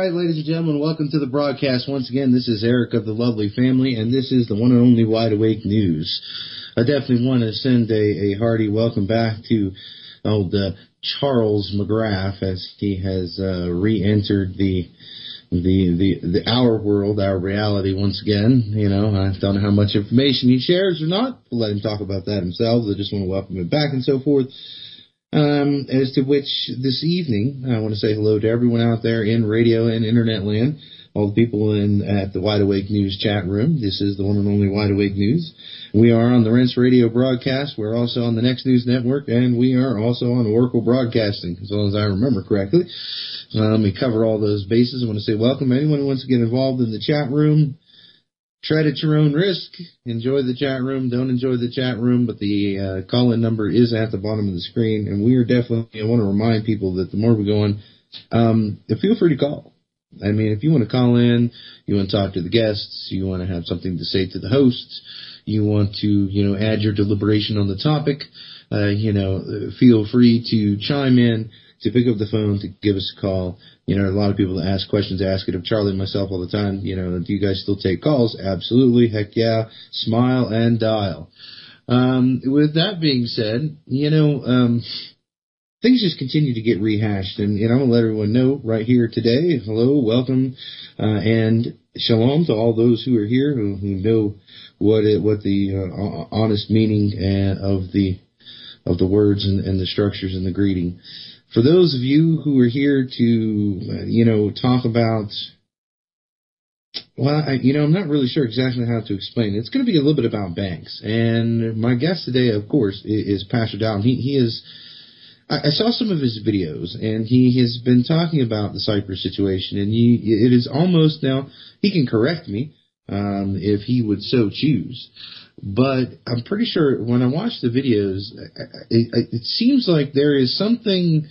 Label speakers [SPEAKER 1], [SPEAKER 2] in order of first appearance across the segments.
[SPEAKER 1] right, ladies and gentlemen, welcome to the broadcast. Once again, this is Eric of the Lovely Family, and this is the one and only Wide Awake News. I definitely want to send a hearty welcome back to old Charles McGrath, as he has re-entered the our world, our reality once again. You know, I don't know how much information he shares or not. We'll let him talk about that himself. I just want to welcome him back and so forth. As to which this evening, I want to say hello to everyone out there in radio and internet land, all the people at the Wide Awake News chat room. This is the one and only Wide Awake News. We are on the Rinse Radio broadcast. We're also on the Next News Network, and we are also on Oracle Broadcasting, as long as I remember correctly. We cover all those bases. I want to say welcome anyone who wants to get involved in the chat room. Tread at your own risk. Enjoy the chat room. Don't enjoy the chat room, but the call-in number is at the bottom of the screen, and we are definitely, I want to remind people that the more we go on, feel free to call. I mean, if you want to call in, you want to talk to the guests, you want to have something to say to the hosts, you want to, add your deliberation on the topic, feel free to chime in, to pick up the phone, to give us a call. A lot of people that ask questions, ask it of Charlie and myself all the time. Do you guys still take calls? Absolutely. Heck yeah. Smile and dial. With that being said, things just continue to get rehashed. And I'm going to let everyone know right here today. Hello, welcome, and shalom to all those who are here who know what the honest meaning of the words and the structures and the greeting. For those of you who are here to, talk about, I'm not really sure exactly how to explain it. It's going to be a little bit about banks. And my guest today, of course, is Pastor Dowell. I saw some of his videos, and he has been talking about the Cyprus situation, and it is almost now, he can correct me, if he would so choose. But I'm pretty sure when I watch the videos, it seems like there is something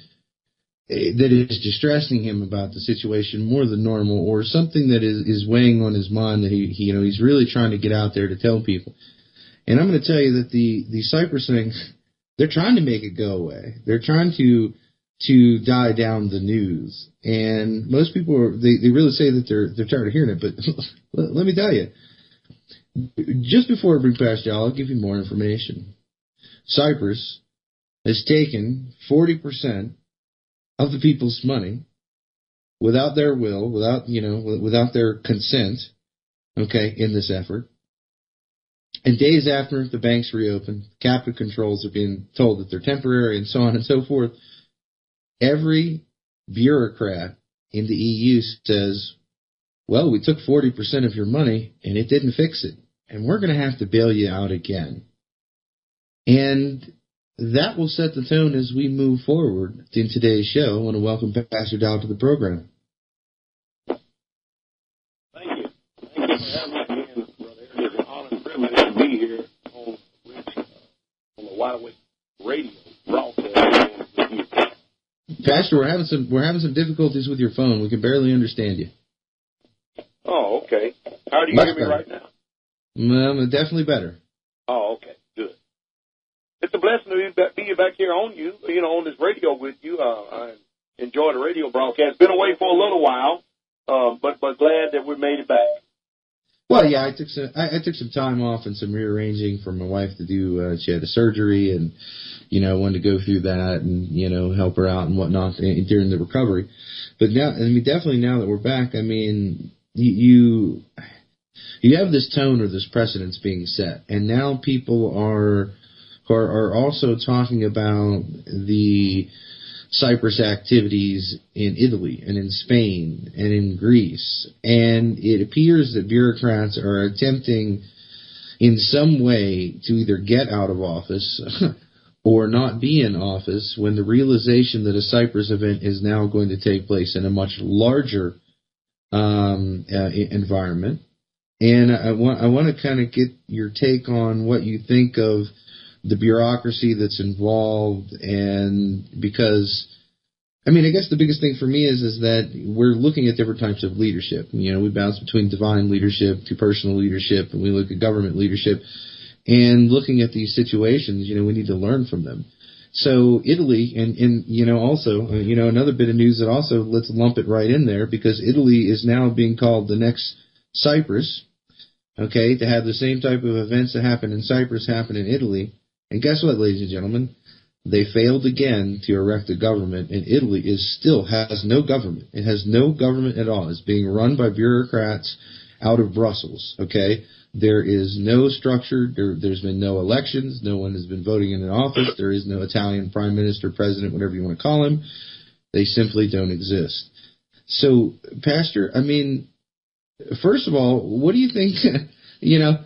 [SPEAKER 1] that is distressing him about the situation more than normal, or something that is weighing on his mind that he's really trying to get out there to tell people. And I'm going to tell you that the Cyprus thing, they're trying to make it go away. They're trying to die down the news. And most people they really say that they're tired of hearing it. But let me tell you, just before I bring past y'all, I'll give you more information. Cyprus has taken 40% of the people's money without their will, without their consent, in this effort. And days after the banks reopen, captive controls are being told that they're temporary and so on and so forth, every bureaucrat in the EU says, well, we took 40% of your money and it didn't fix it, and we're going to have to bail you out again. And that will set the tone as we move forward in today's show. I want to welcome Pastor Dowell to the program.
[SPEAKER 2] Thank you. Thank you for having me again, Brother Eric. It's an honor and privilege to be here on the Wide Awake Radio broadcast with you.
[SPEAKER 1] Pastor, we're having some difficulties with your phone. We can barely understand you.
[SPEAKER 2] Oh, okay. How do you hear me right now?
[SPEAKER 1] Definitely better.
[SPEAKER 2] Oh, okay. Good. It's a blessing to be back here on this radio with you. I enjoy the radio broadcast. Been away for a little while, but glad that we made it back.
[SPEAKER 1] Well, yeah, I took some time off and some rearranging for my wife to do. She had a surgery, and wanted to go through that and help her out and whatnot during the recovery. But now, definitely now that we're back, you have this tone or this precedence being set, and now people are also talking about the Cyprus activities in Italy and in Spain and in Greece. And it appears that bureaucrats are attempting in some way to either get out of office or not be in office when the realization that a Cyprus event is now going to take place in a much larger environment. And I want to kind of get your take on what you think of the bureaucracy that's involved, and because, I guess the biggest thing for me is that we're looking at different types of leadership. We bounce between divine leadership to personal leadership, and we look at government leadership, and looking at these situations, we need to learn from them. So Italy, and also, another bit of news that also, let's lump it right in there, because Italy is now being called the next Cyprus, okay, to have the same type of events that happen in Cyprus happen in Italy. And guess what, ladies and gentlemen? They failed again to erect a government, and Italy still has no government. It has no government at all. It's being run by bureaucrats out of Brussels, okay? There is no structure. There's been no elections. No one has been voting in an office. There is no Italian prime minister, president, whatever you want to call him. They simply don't exist. So, Pastor, I mean, first of all, what do you think?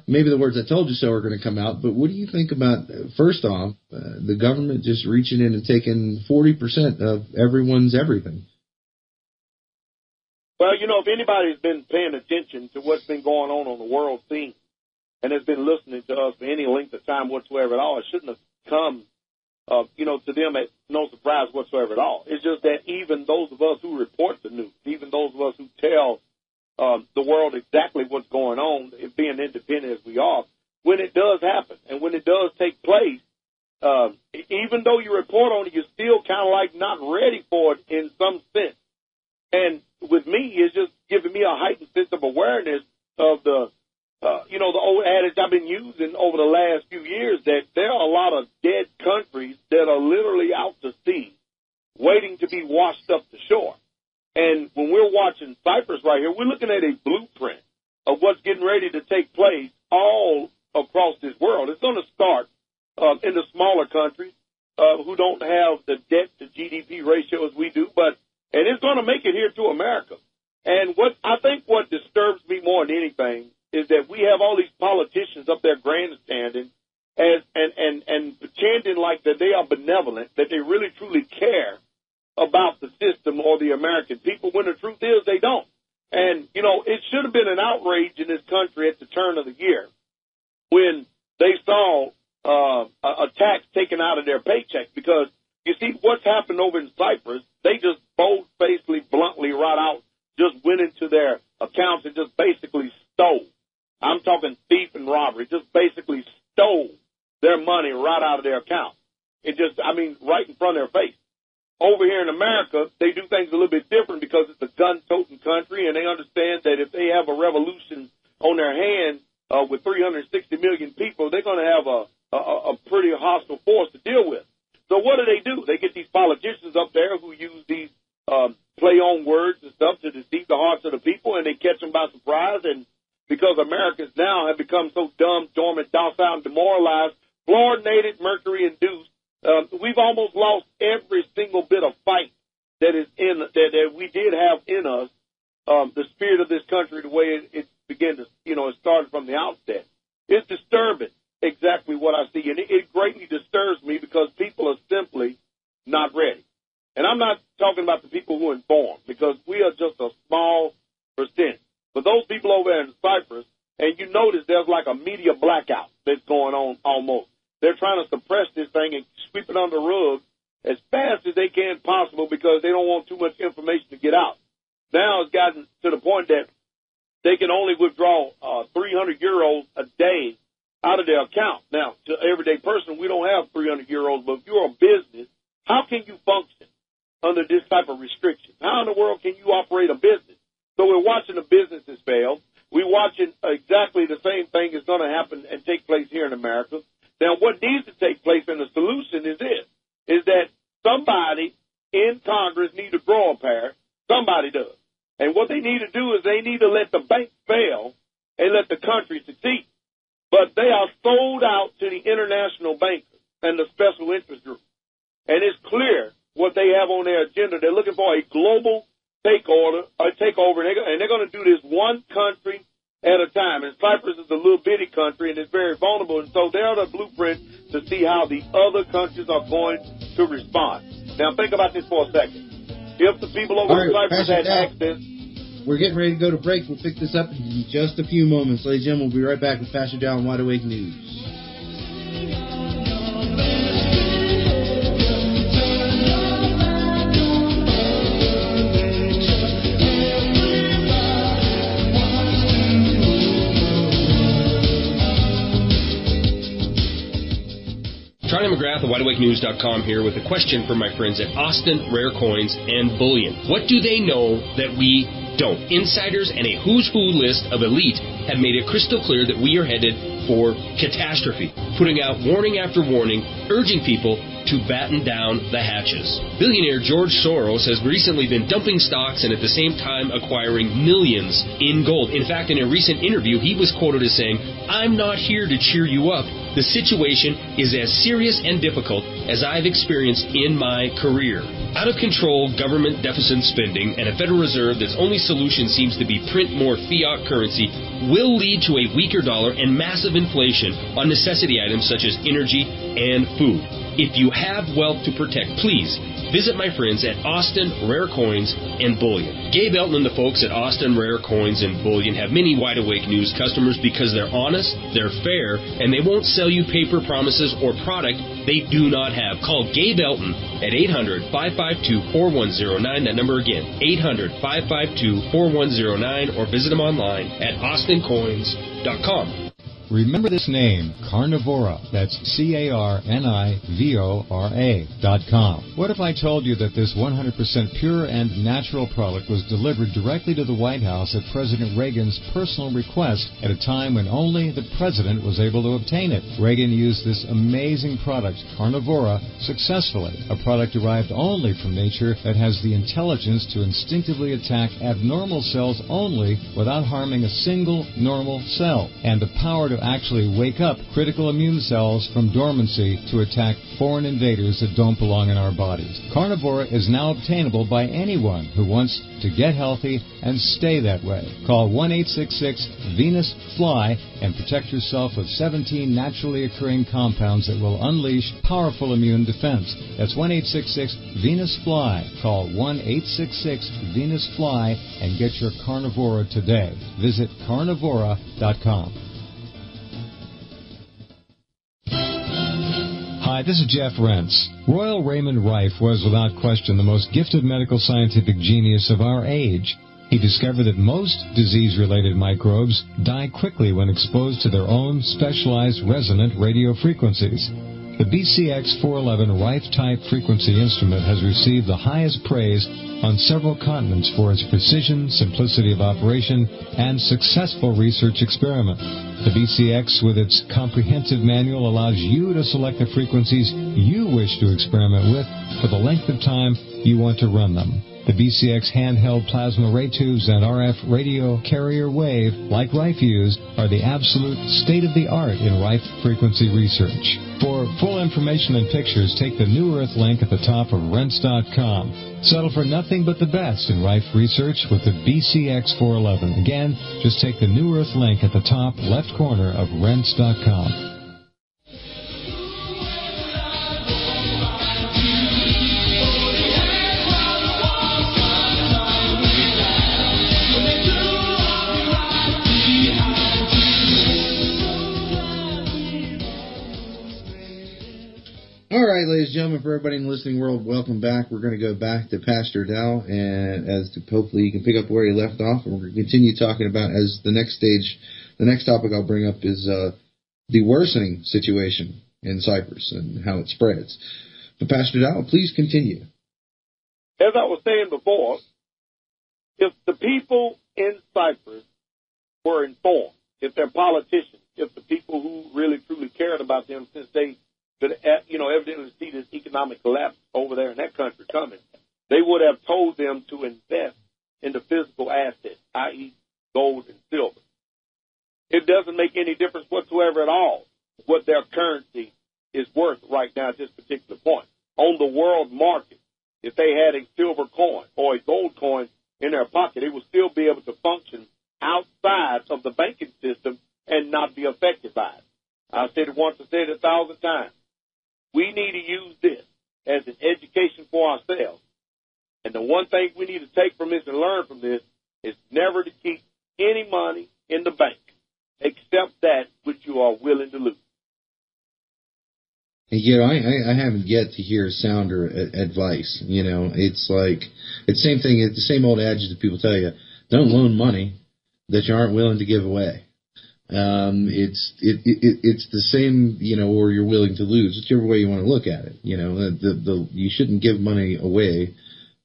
[SPEAKER 1] Maybe the words I told you so are going to come out, but what do you think about, first off, the government just reaching in and taking 40% of everyone's everything?
[SPEAKER 2] Well, if anybody's been paying attention to what's been going on the world scene and has been listening to us for any length of time whatsoever at all, it shouldn't have come, to them at no surprise whatsoever at all. It's just that even those of us who report the news, even those of us who tell the world exactly what's going on, being independent as we are, when it does happen and when it does take place, even though you report on it, you're still kind of like not ready for it in some sense. And with me, it's just giving me a heightened sense of awareness of the old adage I've been using over the last few years, that there are a lot of dead countries that are literally out to sea, waiting to be washed up to shore. And when we're watching Cyprus right here, we're looking at a blueprint of what's getting ready to take place all across this world. It's going to start in the smaller countries who don't have the debt to GDP ratio as we do, and it's going to make it here to America. And what disturbs me more than anything is that we have all these politicians up there grandstanding and pretending like that they are benevolent, that they really truly care about the system or the American people, when the truth is they don't. And, it should have been an outrage in this country at the turn of the year when they saw a tax taken out of their paychecks, because you see what's happened over in Cyprus, they just bold-facedly, bluntly, right out, just went into their accounts and just basically stole. I'm talking thief and robbery, just basically stole their money right out of their account. Right in front of their face. Over here in America, they do things a little bit different because it's a gun-toting country, and they understand that if they have a revolution on their hands with 360 million people, they're going to have a pretty hostile force to deal with. So what do? They get these politicians up there who use these play-on words and stuff to deceive the hearts of the people, and they catch them by surprise. And because Americans now have become so dumb, dormant, docile, and demoralized, fluorinated, mercury-induced, we've almost lost every single bit of fight that is that we did have in us. The spirit of this country, the way it began to, it started from the outset. It's disturbing, exactly what I see, and it greatly disturbs me because people are simply not ready. And I'm not talking about the people who are informed, because we are just a small percent. But those people over there in Cyprus, and you notice there's like a media blackout that's going on almost. They're trying to suppress this thing and sweep it under the rug as fast as they can possible because they don't want too much information to get out. Now it's gotten to the point that they can only withdraw 300 euros a day out of their account. Now, to the everyday person, we don't have 300 euros, but if you're a business, how can you function under this type of restriction? How in the world can you operate a business? So we're watching the businesses fail. We're watching exactly the same thing is going to happen and take place here in America. Now, what needs to take place, and the solution is this, is that somebody in Congress needs to grow a pair. Somebody does. And what they need to do is they need to let the banks fail and let the country succeed. But they are sold out to the international bankers and the special interest groups. And it's clear what they have on their agenda. They're looking for a global takeover, and they're going to do this one country at a time. And Cyprus is a little bitty country, and it's very vulnerable. And so they're the blueprint to see how the other countries are going to respond. Now, think about this for a second. If the people over in Cyprus had access...
[SPEAKER 1] We're getting ready to go to break. We'll pick this up in just a few moments. Ladies and gentlemen, we'll be right back with Pastor Dowell and Wide Awake News.
[SPEAKER 3] Johnny McGrath of WideAwakeNews.com here with a question for my friends at Austin Rare Coins and Bullion. What do they know that we don't? Insiders and a who's who list of elite have made it crystal clear that we are headed for catastrophe, putting out warning after warning, urging people to batten down the hatches. Billionaire George Soros has recently been dumping stocks and at the same time acquiring millions in gold. In fact, in a recent interview, he was quoted as saying, "I'm not here to cheer you up. The situation is as serious and difficult as I've experienced in my career." Out of control government deficit spending and a Federal Reserve that's only solution seems to be print more fiat currency will lead to a weaker dollar and massive inflation on necessity items such as energy and food. If you have wealth to protect, please visit my friends at Austin Rare Coins and Bullion. Gabe Elton and the folks at Austin Rare Coins and Bullion have many Wide Awake News customers because they're honest, they're fair, and they won't sell you paper promises or product they do not have. Call Gabe Elton at 800-552-4109. That number again, 800-552-4109, or visit them online at austincoins.com.
[SPEAKER 4] Remember this name, Carnivora. That's CARNIVORA.com. What if I told you that this 100% pure and natural product was delivered directly to the White House at President Reagan's personal request at a time when only the president was able to obtain it? Reagan used this amazing product, Carnivora, successfully, a product derived only from nature that has the intelligence to instinctively attack abnormal cells only without harming a single normal cell, and the power to actually wake up critical immune cells from dormancy to attack foreign invaders that don't belong in our bodies. Carnivora is now obtainable by anyone who wants to get healthy and stay that way. Call 1-866-VENUS-FLY and protect yourself with 17 naturally occurring compounds that will unleash powerful immune defense. That's 1-866-VENUS-FLY. Call 1-866-VENUS-FLY and get your Carnivora today. Visit carnivora.com. Hi, this is Jeff Rentz. Royal Raymond Rife was without question the most gifted medical scientific genius of our age. He discovered that most disease-related microbes die quickly when exposed to their own specialized resonant radio frequencies. The BCX411 Rife-type frequency instrument has received the highest praise on several continents for its precision, simplicity of operation, and successful research experiment. The BCX, with its comprehensive manual, allows you to select the frequencies you wish to experiment with for the length of time you want to run them. The BCX handheld plasma ray tubes and RF radio carrier wave, like Rife used, are the absolute state-of-the-art in Rife frequency research. For full information and pictures, take the New Earth link at the top of Rense.com. Settle for nothing but the best in Rife research with the BCX411. Again, just take the New Earth link at the top left corner of Rense.com.
[SPEAKER 1] All right, ladies and gentlemen, for everybody in the listening world, welcome back. We're going to go back to Pastor Dowell, and hopefully you can pick up where he left off, and we're going to continue talking about, as the next stage, the next topic I'll bring up is the worsening situation in Cyprus and how it spreads. But Pastor Dowell, please continue.
[SPEAKER 2] As I was saying before, if the people in Cyprus were informed, if their politicians, if the people who really truly cared about them, since they could, evidently see this economic collapse over there in that country coming, they would have told them to invest in the physical assets, i.e. gold and silver. It doesn't make any difference whatsoever at all what their currency is worth right now at this particular point. On the world market, if they had a silver coin or a gold coin in their pocket, they would still be able to function outside of the banking system and not be affected by it. I've said it once, I've said it 1,000 times. We need to use this as an education for ourselves. And the one thing we need to take from this and learn from this is never to keep any money in the bank except that which you are willing to lose.
[SPEAKER 1] I haven't yet to hear sounder advice. It's like, it's the same thing, it's the same old adage that people tell you, don't loan money that you aren't willing to give away. It's the same, or you're willing to lose, whichever way you want to look at it. You shouldn't give money away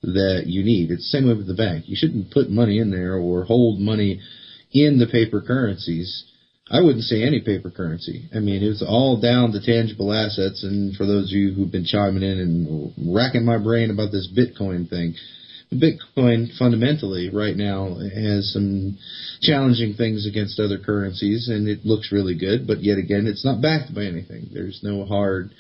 [SPEAKER 1] that you need. It's the same way with the bank. You shouldn't put money in there or hold money in the paper currencies. I wouldn't say any paper currency. I mean, it's all down to tangible assets. And for those of you who've been chiming in and racking my brain about this Bitcoin thing, Bitcoin fundamentally right now has some challenging things against other currencies, and it looks really good. But yet again, it's not backed by anything. There's no hard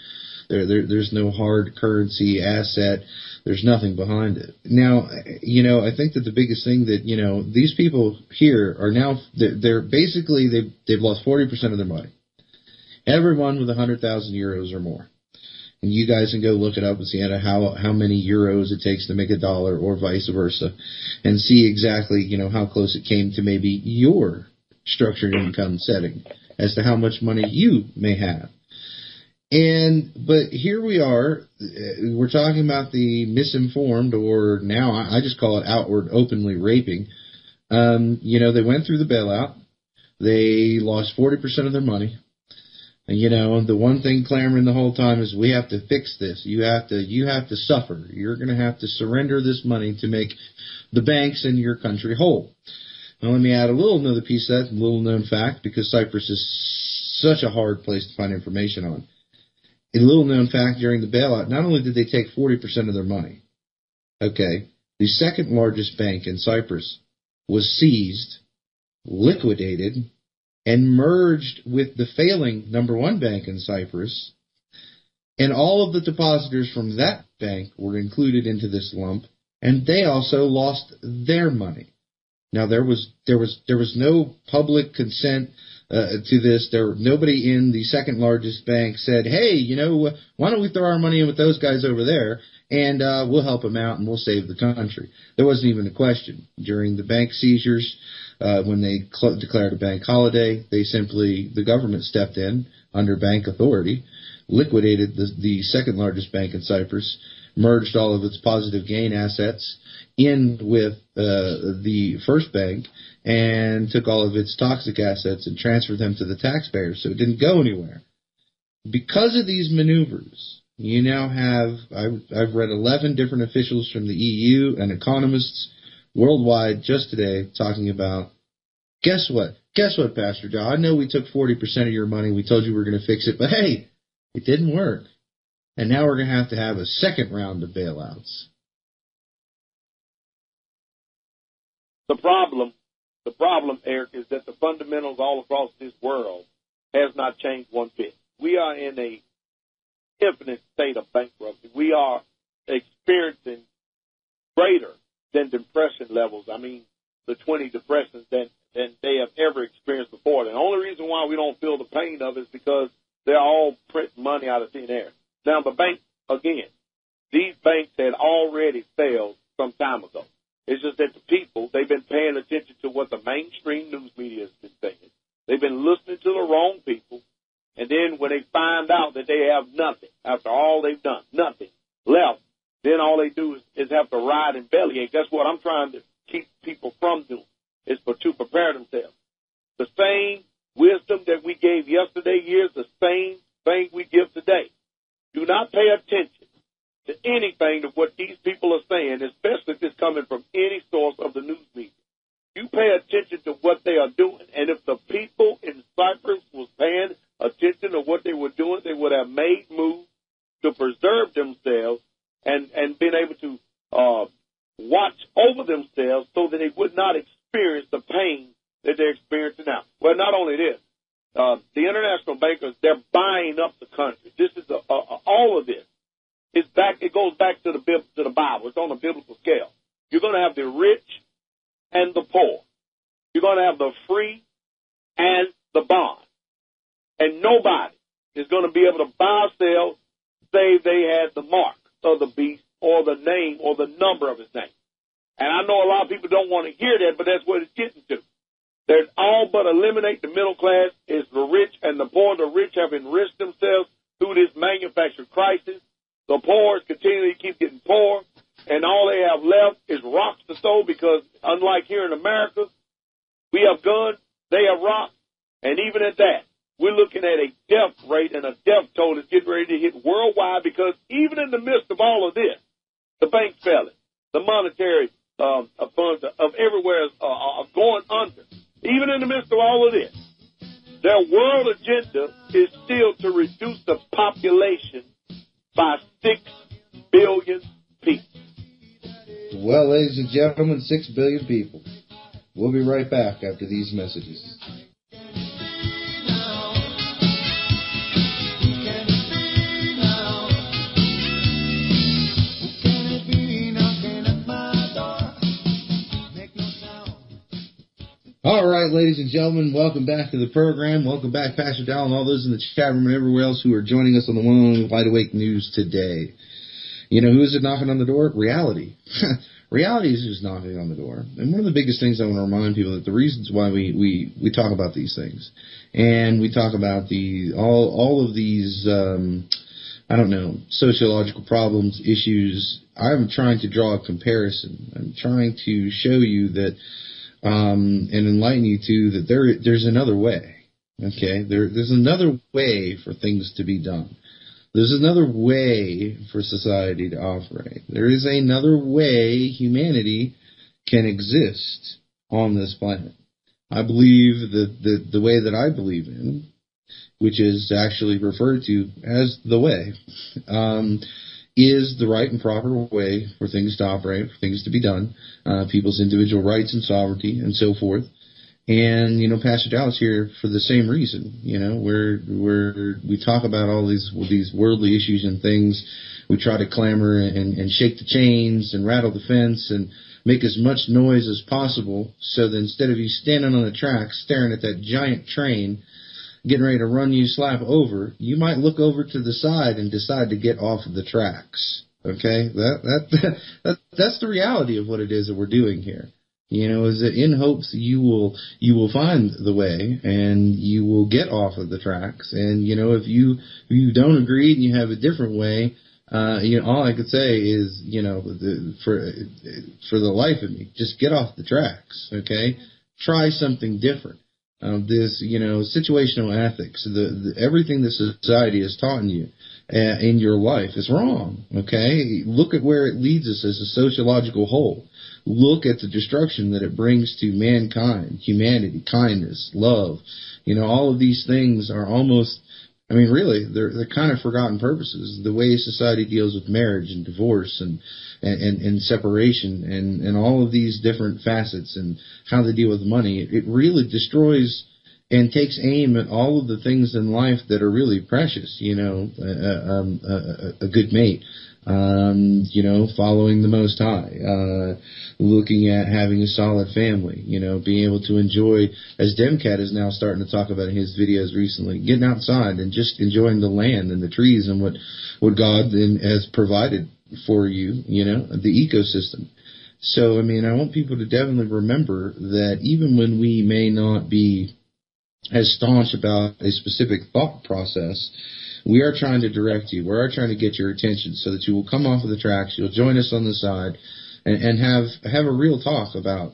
[SPEAKER 1] currency asset. There's nothing behind it. Now, I think that the biggest thing that, these people here are now, they're basically, they've lost 40% of their money. Everyone with 100,000 euros or more. And you guys can go look it up and see how many euros it takes to make a dollar or vice versa, and see exactly, how close it came to maybe your structured income setting as to how much money you may have. But here we are, we're talking about the misinformed, or now I just call it outward openly raping. They went through the bailout. They lost 40% of their money. And, the one thing clamoring the whole time is, we have to fix this. You have to suffer. You're going to have to surrender this money to make the banks in your country whole. Now, let me add another piece of that, a little known fact, because Cyprus is such a hard place to find information on. A little known fact, during the bailout, not only did they take 40% of their money, okay, the second largest bank in Cyprus was seized, liquidated, and merged with the failing number one bank in Cyprus, and all of the depositors from that bank were included into this lump, and they also lost their money. Now, there was no public consent to this. Nobody in the second largest bank said, hey, why don't we throw our money in with those guys over there, and we'll help them out and we'll save the country. There wasn't even a question. During the bank seizures, when they declared a bank holiday, the government stepped in under bank authority, liquidated the second largest bank in Cyprus, merged all of its positive gain assets in with the first bank, and took all of its toxic assets and transferred them to the taxpayers, so it didn't go anywhere. Because of these maneuvers, you now have, I've read 11 different officials from the EU and economists worldwide just today talking about, guess what, Pastor John? I know we took 40% of your money, we told you we were going to fix it, but hey, it didn't work. And now we're going to have a second round of bailouts.
[SPEAKER 2] The problem, Eric, is that the fundamentals all across this world has not changed one bit. We are in a infinite state of bankruptcy. We are experiencing greater than depression levels. I mean, the 20 depressions than they have ever experienced before. The only reason why we don't feel the pain of it is because they're all printing money out of thin air. Now, the banks, again, these banks had already failed some time ago. It's just that the people, they've been paying attention to what the mainstream news media has been saying. They've been listening to the wrong people. And then when they find out that they have nothing, after all they've done, nothing left, then all they do is have to ride and bellyache. That's what I'm trying to keep people from doing, is to prepare themselves. The same wisdom that we gave yesterday, here's the same thing we give today. Do not pay attention to anything of what these people are saying, especially if it's coming from any source of the news media. You pay attention to what they are doing, and if the people in Cyprus was paying attention to what they were doing, they would have made moves to preserve themselves and been able to watch over themselves so that they would not experience the pain that they're experiencing now. Well, not only this, the international bankers, they're buying up the country. This is all of this. It goes back to the Bible. It's on a biblical scale. You're going to have the rich and the poor. You're going to have the free and the bond. And nobody is going to be able to buy or sell save they had the mark of the beast or the name or the number of his name. And I know a lot of people don't want to hear that, but that's what it's getting to. There's all but eliminate the middle class is the rich and the poor. The rich have enriched themselves through this manufactured crisis. The poor continually keep getting poor, and all they have left is rocks to throw because, unlike here in America, we have guns, they have rocks. And even at that, we're looking at a death rate and a death toll that's getting ready to hit worldwide, because even in the midst of all of this, the bank failing, the monetary funds of everywhere are going under. Even in the midst of all of this, their world agenda is still to reduce the population by 6 billion people.
[SPEAKER 1] Well, ladies and gentlemen, 6 billion people. We'll be right back after these messages. All right, ladies and gentlemen, welcome back to the program. Welcome back, Pastor Dowell, and all those in the chat room and everywhere else who are joining us on the One and Only Wide Awake News today. You know, who is it knocking on the door? Reality. Reality is who's knocking on the door. And one of the biggest things I want to remind people that the reasons why we talk about these things, and we talk about all of these, sociological problems, issues. I'm trying to draw a comparison. I'm trying to show you that, and enlighten you to that there's another way. Okay, there's another way for things to be done. There's another way for society to operate. There is another way humanity can exist on this planet. I believe that the way that I believe in, which is actually referred to as the way, is the right and proper way for things to operate, for things to be done, people's individual rights and sovereignty and so forth. And, you know, Pastor Dowell's here for the same reason. You know, we talk about all these worldly issues and things. We try to clamor and shake the chains and rattle the fence and make as much noise as possible, so that instead of you standing on the track staring at that giant train getting ready to run you slap over, you might look over to the side and decide to get off of the tracks. Okay? That's the reality of what it is that we're doing here. You know, is that in hopes you will find the way and you will get off of the tracks. And, you know, if you don't agree and you have a different way, you know, all I could say is, you know, for the life of me, just get off the tracks. Okay? Try something different. This, you know, situational ethics, everything that society has taught you in your life is wrong. Okay? Look at where it leads us as a sociological whole. Look at the destruction that it brings to mankind, humanity, kindness, love. You know, all of these things are almost, I mean, really, they're kind of forgotten purposes. The way society deals with marriage and divorce and separation and all of these different facets and how they deal with money, it really destroys and takes aim at all of the things in life that are really precious. You know, a good mate. You know, following the Most High, looking at having a solid family, you know, being able to enjoy, as DEMCAD is now starting to talk about in his videos recently, getting outside and just enjoying the land and the trees and what God has provided for you, you know, the ecosystem. So, I mean, I want people to definitely remember that even when we may not be as staunch about a specific thought process, we are trying to direct you. We are trying to get your attention so that you will come off of the tracks. You'll join us on the side and have a real talk about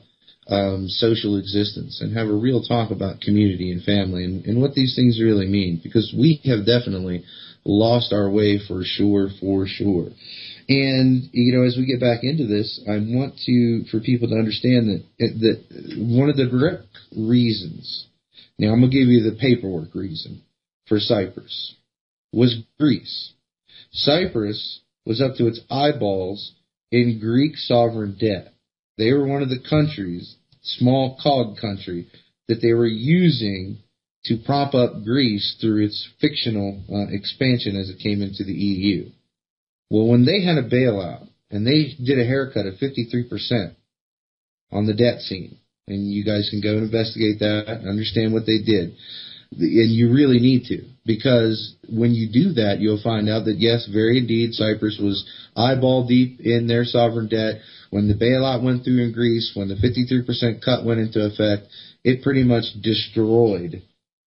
[SPEAKER 1] social existence and have a real talk about community and family and what these things really mean, because we have definitely lost our way for sure. And, you know, as we get back into this, I want for people to understand that one of the direct reasons, now I'm going to give you the paperwork reason for Cyprus, was Greece. Cyprus was up to its eyeballs in Greek sovereign debt. They were one of the countries, small cog country, that they were using to prop up Greece through its fictional expansion as it came into the EU. Well, when they had a bailout, and they did a haircut of 53% on the debt scene, and you guys can go and investigate that and understand what they did, and you really need to, because when you do that, you'll find out that, yes, very indeed, Cyprus was eyeball deep in their sovereign debt. When the bailout went through in Greece, when the 53% cut went into effect, it pretty much destroyed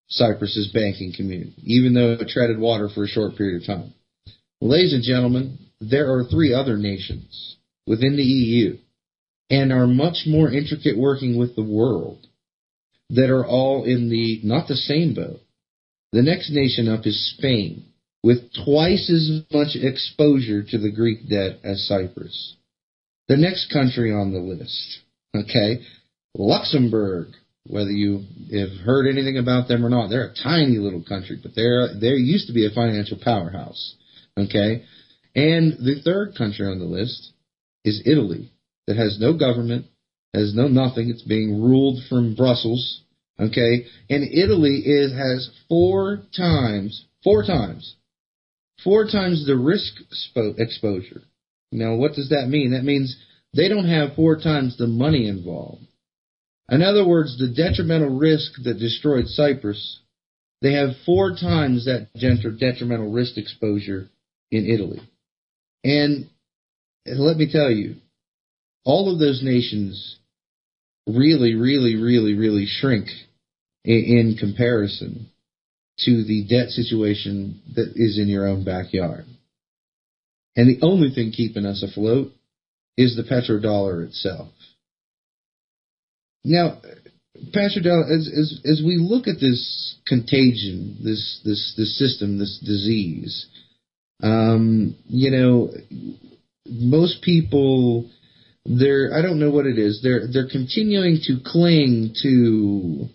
[SPEAKER 1] Cyprus's banking community, even though it treaded water for a short period of time. Ladies and gentlemen, there are 3 other nations within the EU and are much more intricate working with the world that are all in not the same boat. The next nation up is Spain, with twice as much exposure to the Greek debt as Cyprus. The next country on the list, okay, Luxembourg. Whether you have heard anything about them or not, they're a tiny little country, but they used to be a financial powerhouse, okay? And the third country on the list is Italy, that has no government, has no nothing. It's being ruled from Brussels, okay? And Italy has four times the risk exposure. Now, what does that mean? That means they don't have 4 times the money involved. In other words, the detrimental risk that destroyed Cyprus, they have 4 times that detrimental risk exposure in Italy. And let me tell you, all of those nations really, really, really, really shrink in comparison to the debt situation that is in your own backyard. And the only thing keeping us afloat is the petrodollar itself. Now, Pastor Dowell, as we look at this contagion, this system, this disease, most people, I don't know what it is. They're continuing to cling to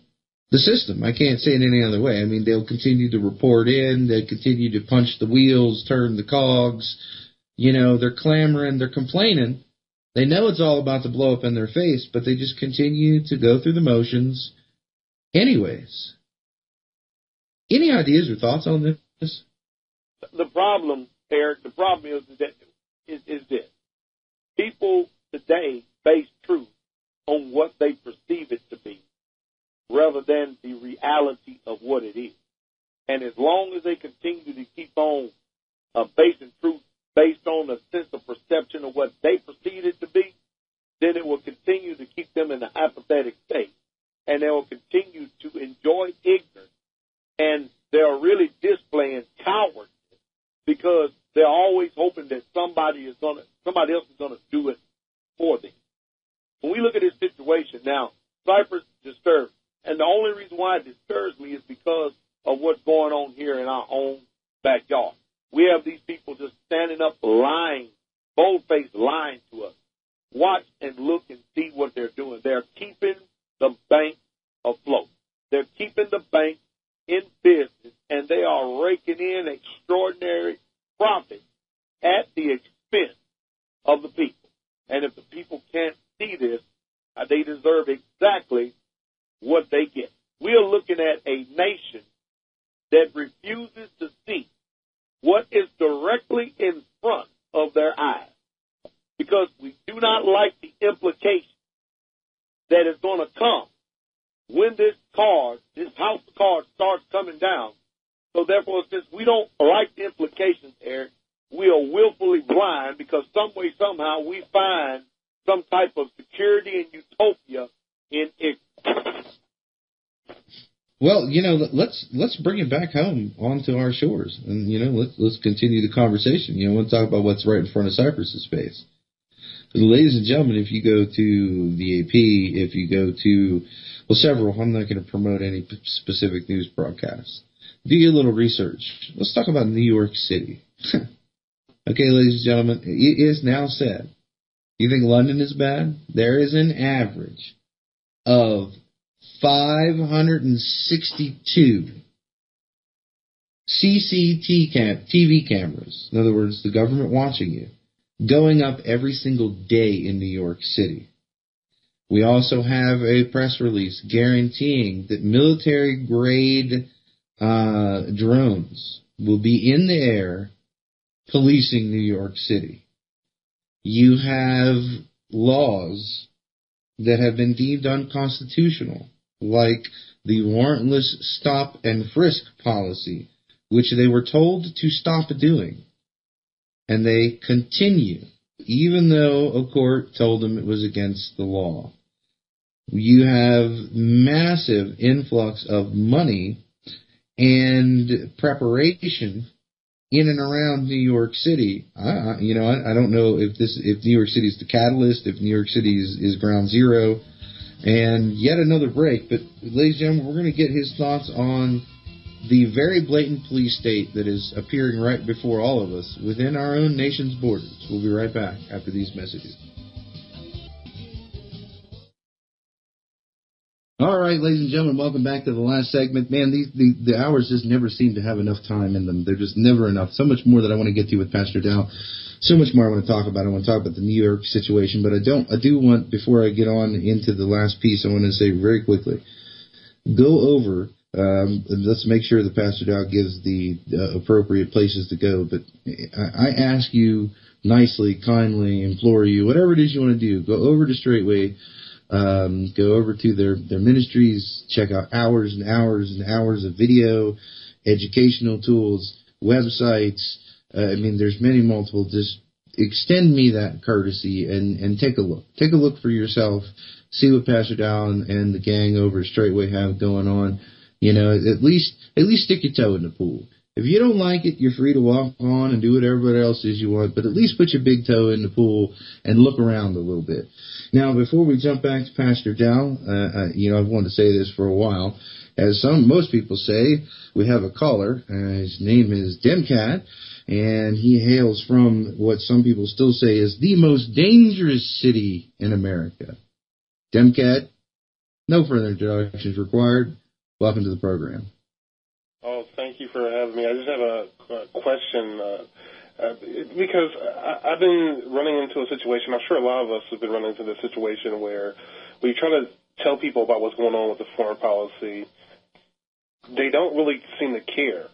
[SPEAKER 1] the system. I can't say it any other way. I mean, they'll continue to report in. They continue to punch the wheels, turn the cogs. They're clamoring, they're complaining. They know it's all about to blow up in their face, but they just continue to go through the motions anyways. Any ideas or thoughts on this?
[SPEAKER 2] The problem, Eric, is this. People today base truth on what they perceive it to be rather than the reality of what it is. And as long as they continue to keep on basing truth based on a sense of perception of what they perceive it to be, then it will continue to keep them in an apathetic state. And they will continue to enjoy ignorance. And they're really displaying cowardice because they're always hoping that somebody else is going to do it for them. When we look at this situation now, Cyprus disturbs. And the only reason why it disturbs me is because of what's going on here in our own backyard. We have these people just standing up lying, bold-faced lying to us. Watch and look and see what they're doing. They're keeping the bank afloat. They're keeping the bank in business, and they are raking in extraordinary profits at the expense of the people. And if the people can't see this, they deserve exactly what they get. We are looking at a nation that refuses to see what is directly in front of their eyes, because we do not like the implication that is going to come when this house card starts coming down. So therefore, since we don't like the implications, Eric, we are willfully blind because some way, somehow, we find some type of security and utopia in ignorance.
[SPEAKER 1] Well, let's bring it back home onto our shores, and let's continue the conversation. We'll talk about what's right in front of Cyprus's face. Ladies and gentlemen, if you go to the AP, if you go to several, I'm not going to promote any specific news broadcasts. Do your little research. Let's talk about New York City. Okay, ladies and gentlemen, it is now said. You think London is bad? There is an average of 562 CCTV cameras, in other words, the government watching you, going up every single day in New York City. We also have a press release guaranteeing that military-grade drones will be in the air policing New York City. You have laws that have been deemed unconstitutional, like the warrantless stop and frisk policy, which they were told to stop doing. And they continue, even though a court told them it was against the law. You have massive influx of money and preparation in and around New York City. I don't know if New York City is the catalyst, if New York City is ground zero. and yet another break. But, ladies and gentlemen, we're going to get his thoughts on the very blatant police state that is appearing right before all of us within our own nation's borders. We'll be right back after these messages. All right, ladies and gentlemen, welcome back to the last segment. Man, the hours just never seem to have enough time in them. They're just never enough. So much more that I want to get to with Pastor Dowell. So much more I want to talk about. I want to talk about the New York situation, but I do want, before I get on into the last piece, I want to say very quickly, go over, let's make sure that Pastor Dowell gives the appropriate places to go, but I ask you nicely, kindly, implore you, whatever it is you want to do, go over to Straightway. Go over to their ministries, check out hours and hours and hours of video, educational tools, websites. There's many multiple. Just extend me that courtesy and take a look. Take a look for yourself. See what Pastor Dowell and the gang over at Straightway have going on. At least stick your toe in the pool. If you don't like it, you're free to walk on and do what everybody else says you want, but at least put your big toe in the pool and look around a little bit. Now, before we jump back to Pastor Dowell, I've wanted to say this for a while. As most people say, we have a caller. His name is DEMCAD, and he hails from what some people still say is the most dangerous city in America. DEMCAD, no further introductions required. Welcome to the program.
[SPEAKER 5] Oh, thank you for having me. I just have a question. Because I've been running into a situation, I'm sure a lot of us have been running into this situation where we try to tell people about what's going on with the foreign policy. They don't really seem to care.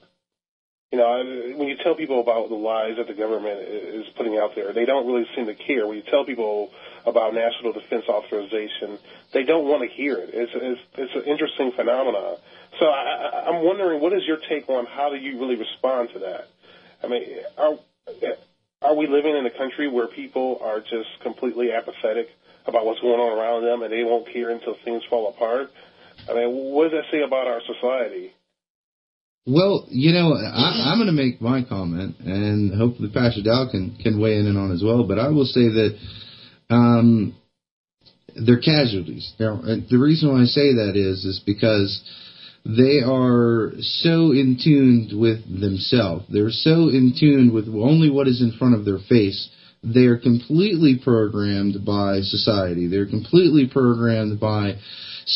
[SPEAKER 5] When you tell people about the lies that the government is putting out there, they don't really seem to care. When you tell people about national defense authorization, they don't want to hear it. It's an interesting phenomenon. So I'm wondering, what is your take on how do you really respond to that? Are we living in a country where people are just completely apathetic about what's going on around them and they won't care until things fall apart? What does that say about our society?
[SPEAKER 1] Well, I'm going to make my comment, and hopefully Pastor Dowell can weigh in on as well, but I will say that they're casualties. Now, the reason why I say that is because they are so in tune with themselves. They're so in tune with only what is in front of their face. They're completely programmed by society. They're completely programmed by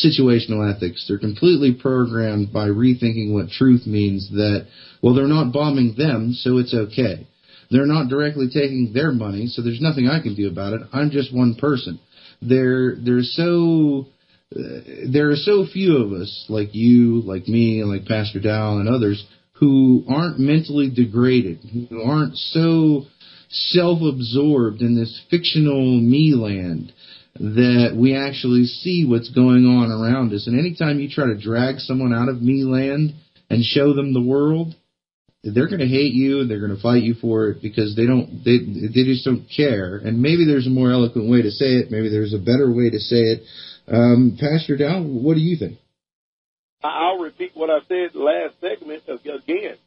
[SPEAKER 1] situational ethics. They're completely programmed by rethinking what truth means, that, well, they're not bombing them, so it's okay. They're not directly taking their money, so there's nothing I can do about it. I'm just one person. There are so few of us, like you, like me, and like Pastor Dowell and others, who aren't mentally degraded, who aren't so self-absorbed in this fictional me land that we actually see what's going on around us. And anytime you try to drag someone out of me land and show them the world, they're going to hate you and they're going to fight you for it because they just don't care. And maybe there's a more eloquent way to say it. Maybe there's a better way to say it. Pastor Dowell, what do you think?
[SPEAKER 2] I'll repeat what I said last segment again.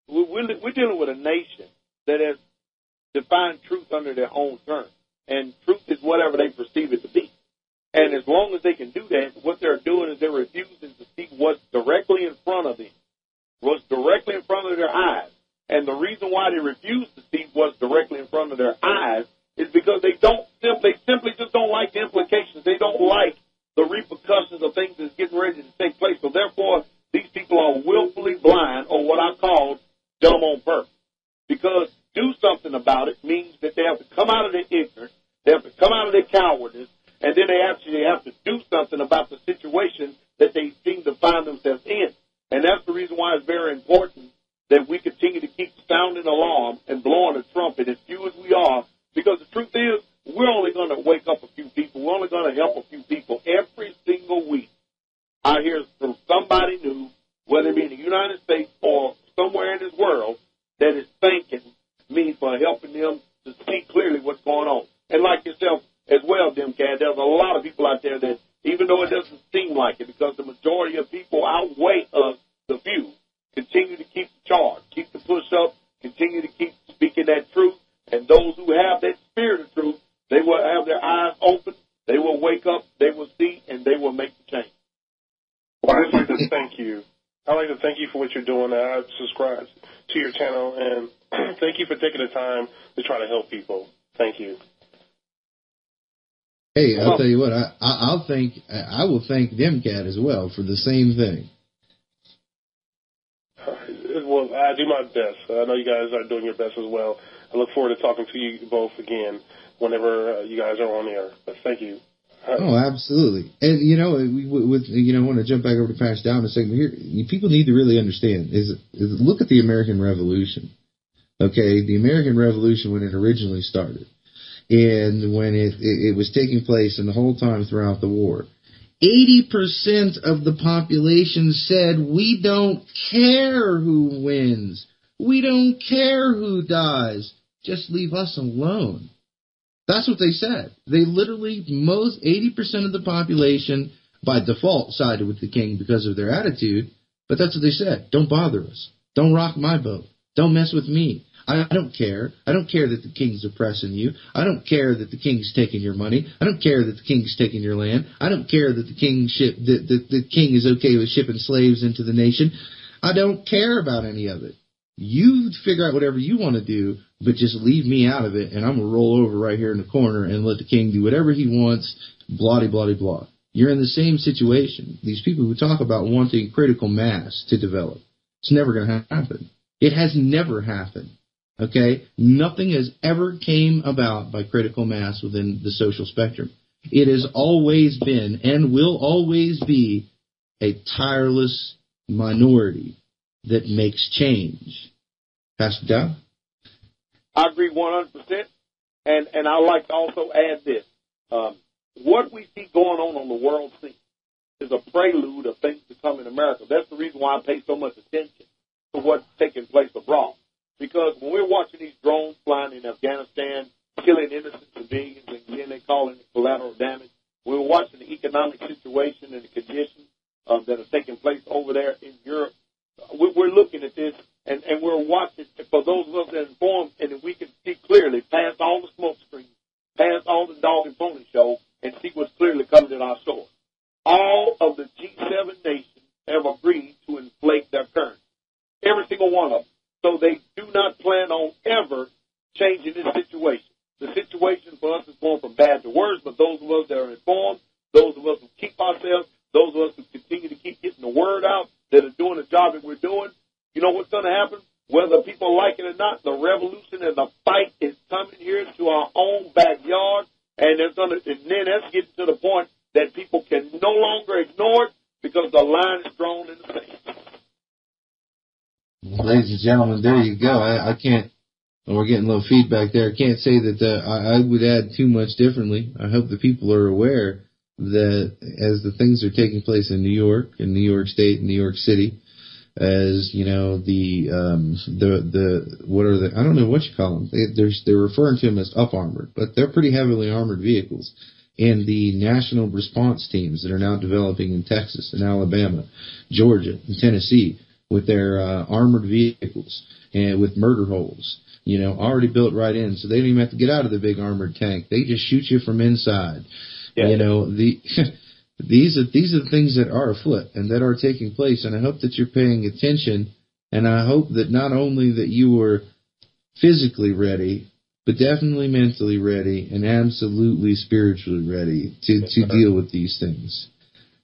[SPEAKER 2] We're dealing with a nation that has defined truth under their own terms. And truth is whatever they perceive it to be. And as long as they can do that, what they're doing is they're refusing to see what's directly in front of them, what's directly in front of their eyes. And the reason why they refuse to see what's directly in front of their eyes is because they simply just don't like the implications. They don't like the repercussions of things that's getting ready to take place. So therefore, these people are willfully blind, or what I call dumb on purpose. Because do something about it means that they have to come out of their ignorance, they have to come out of their cowardice, and then they actually have to do something about the situation that they seem to find themselves in. And that's the reason why it's very important that we continue to keep sounding alarm and blowing a trumpet, as few as we are, because the truth is, we're only going to wake up a few people. We're only going to help a few people every single week. I hear from somebody new, whether it be in the United States or somewhere in this world, that is thanking me for helping them to see clearly what's going on. And like yourself as well, DEMCAD, there's a lot of people out there that, even though it doesn't seem like it, because the majority of people outweigh us, the few, continue to keep the charge, keep the push up, continue to keep speaking that truth. And those who have that spirit of truth, they will have their eyes open, they will wake up, they will see, and they will
[SPEAKER 5] I'd like to thank you for what you're doing. I subscribe to your channel, and thank you for taking the time to try to help people. Thank you.
[SPEAKER 1] Hey, I'll tell you what, I will thank DEMCAD as well for the same thing.
[SPEAKER 5] Well, I do my best. I know you guys are doing your best as well. I look forward to talking to you both again whenever you guys are on air. But thank you.
[SPEAKER 1] Oh, absolutely. And, you know, I want to jump back over to Pastor Dowell in a second. Here, people need to really understand is look at the American Revolution. Okay, the American Revolution when it originally started, and when it was taking place, and the whole time throughout the war, 80% of the population said, we don't care who wins. We don't care who dies. Just leave us alone. That's what they said. They literally, 80% of the population, by default, sided with the king because of their attitude, but that's what they said. Don't bother us. Don't rock my boat. Don't mess with me. I don't care. I don't care that the king's oppressing you. I don't care that the king's taking your money. I don't care that the king's taking your land. I don't care that the king is okay with shipping slaves into the nation. I don't care about any of it. You figure out whatever you want to do, but just leave me out of it, and I'm going to roll over right here in the corner and let the king do whatever he wants, blah, blah, blah. You're in the same situation. These people who talk about wanting critical mass to develop, it's never going to happen. It has never happened. Okay? Nothing has ever came about by critical mass within the social spectrum. It has always been and will always be a tireless minority that makes change. Pastor Dowell?
[SPEAKER 2] I agree 100%. And I'd like to also add this. What we see going on the world scene is a prelude of things to come in America. That's the reason why I pay so much attention to what's taking place abroad. Because when we're watching these drones flying in Afghanistan, killing innocent civilians, and then they call it collateral damage, we're watching the economic situation and the conditions that are taking place over there in Europe. We're looking at this, and we're watching, for those of us that are informed, and we can see clearly past all the smoke screens, past all the dog and pony show, and see what's clearly coming in our shores. All of the G7 nations have agreed to inflate their currency. Every single one of them. So they do not plan on ever changing this situation. The situation for us is going from bad to worse, but those of us that are informed, those of us who keep ourselves, those of us who continue to keep getting the word out, that are doing the job that we're doing, you know what's going to happen? Whether people like it or not, the revolution and the fight is coming here to our own backyard, and then that's getting to the point that people can no longer ignore it because the line is drawn in the sand.
[SPEAKER 1] Ladies and gentlemen, there you go. I can't, we're getting a little feedback there. I can't say that I would add too much differently. I hope the people are aware that as the things are taking place in New York State, and New York City, as, you know, what are the, I don't know what you call them. They're referring to them as up-armored, but they're pretty heavily armored vehicles. And the national response teams that are now developing in Texas and Alabama, Georgia, and Tennessee, with their armored vehicles and with murder holes, you know, already built right in, so they don't even have to get out of the big armored tank. They just shoot you from inside. Yeah. You know, these are the things that are afoot and that are taking place, and I hope that you're paying attention, and I hope that not only that you are physically ready, but definitely mentally ready and absolutely spiritually ready to deal with these things.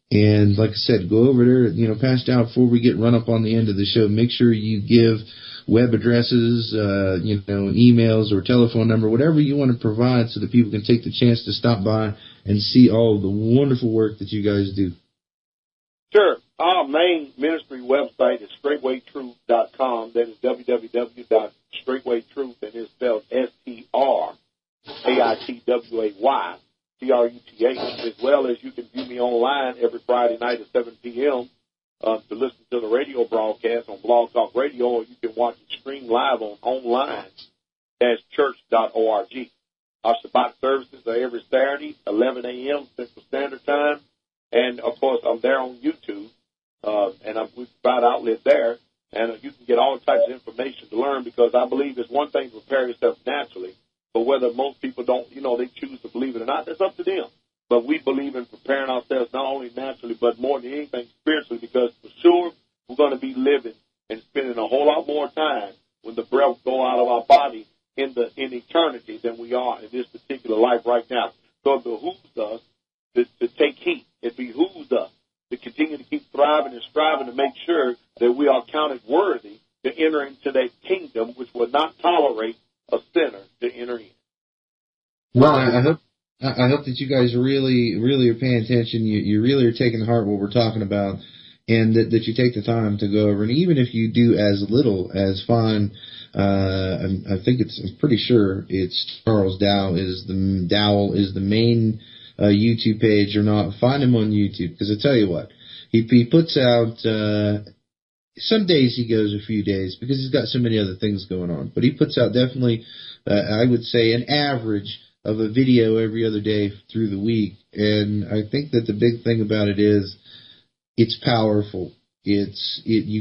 [SPEAKER 1] And like I said, go over there, you know, Pastor Dowell, before we get run up on the end of the show, make sure you give web addresses, you know, emails or telephone number, whatever you want to provide so that people can take the chance to stop by and see all the wonderful work that you guys do.
[SPEAKER 2] Sure. Our main ministry website is straightwaytruth.com. That is www.straightwaytruth, and it's spelled STRAITWAY. TRUTH, as well as you can view me online every Friday night at 7 p.m. To listen to the radio broadcast on Blog Talk Radio, or you can watch it stream live on online-church.org. Our Shabbat services are every Saturday, 11 a.m. Central Standard Time, and, of course, I'm there on YouTube, and we provide outlet there, and you can get all types of information to learn, because I believe it's one thing to prepare yourself naturally, but whether most people don't, you know, they choose to believe it or not, that's up to them. But we believe in preparing ourselves not only naturally, but more than anything spiritually, because for sure going to be living and spending a whole lot more time when the breath go out of our body in eternity than we are in this particular life right now. So it behooves us to take heed. It behooves us to continue to keep thriving and striving to make sure that we are counted worthy to enter into that kingdom which will not tolerate a sinner to enter in.
[SPEAKER 1] Well, I hope that you guys really are paying attention. You really are taking to heart what we're talking about, and that you take the time to go over. And even if you do as little as find, I'm pretty sure it's Charles Dowell is the main YouTube page or not. Find him on YouTube, because I tell you what, he puts out. Some days he goes a few days because he's got so many other things going on. But he puts out definitely, I would say, an average of a video every other day through the week. And I think that the big thing about it is it's powerful. You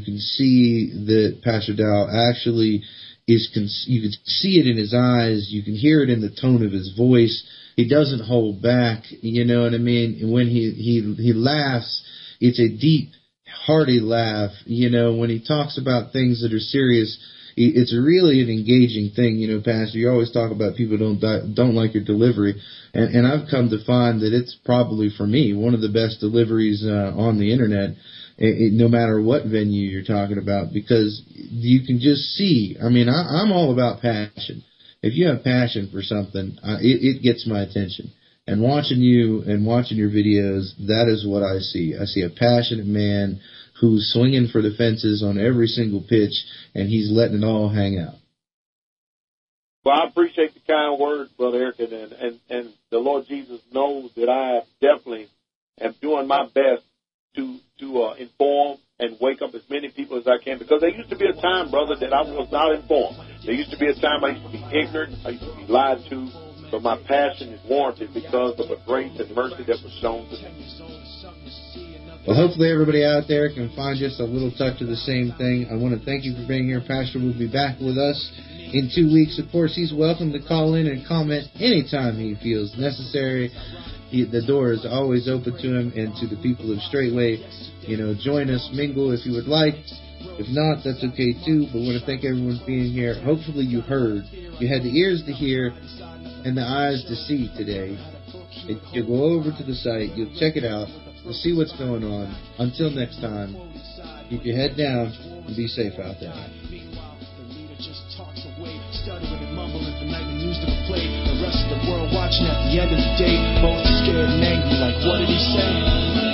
[SPEAKER 1] can see that Pastor Dowell actually you can see it in his eyes. You can hear it in the tone of his voice. He doesn't hold back. You know what I mean? And when he laughs, it's a deep, hearty laugh. You know, when he talks about things that are serious, it's really an engaging thing. You know, Pastor, you always talk about people don't like your delivery, and I've come to find that it's probably, for me, one of the best deliveries on the internet, no matter what venue you're talking about, because you can just see. I mean, I'm all about passion. If you have passion for something, it gets my attention. And watching you and watching your videos, that is what I see. I see a passionate man who's swinging for the fences on every single pitch, and he's letting it all hang out.
[SPEAKER 2] Well, I appreciate the kind words, Brother Eric, and the Lord Jesus knows that I definitely am doing my best to inform and wake up as many people as I can, because there used to be a time, brother, that I was not informed. There used to be a time I used to be ignorant, I used to be lied to, but my passion is warranted because of the grace and mercy that was shown to me.
[SPEAKER 1] Well, hopefully everybody out there can find just a little touch of the same thing. I want to thank you for being here. Pastor will be back with us in 2 weeks. Of course, he's welcome to call in and comment anytime he feels necessary. The door is always open to him and to the people of Straightway. You know, join us, mingle if you would like. If not, that's okay too. But I want to thank everyone for being here. Hopefully you heard. You had the ears to hear and the eyes to see today. You'll go over to the site. You'll check it out. You'll see what's going on. Until next time, keep your head down and be safe out there. The rest of the world watching at the end of the day, both scared and angry, like, what did he say?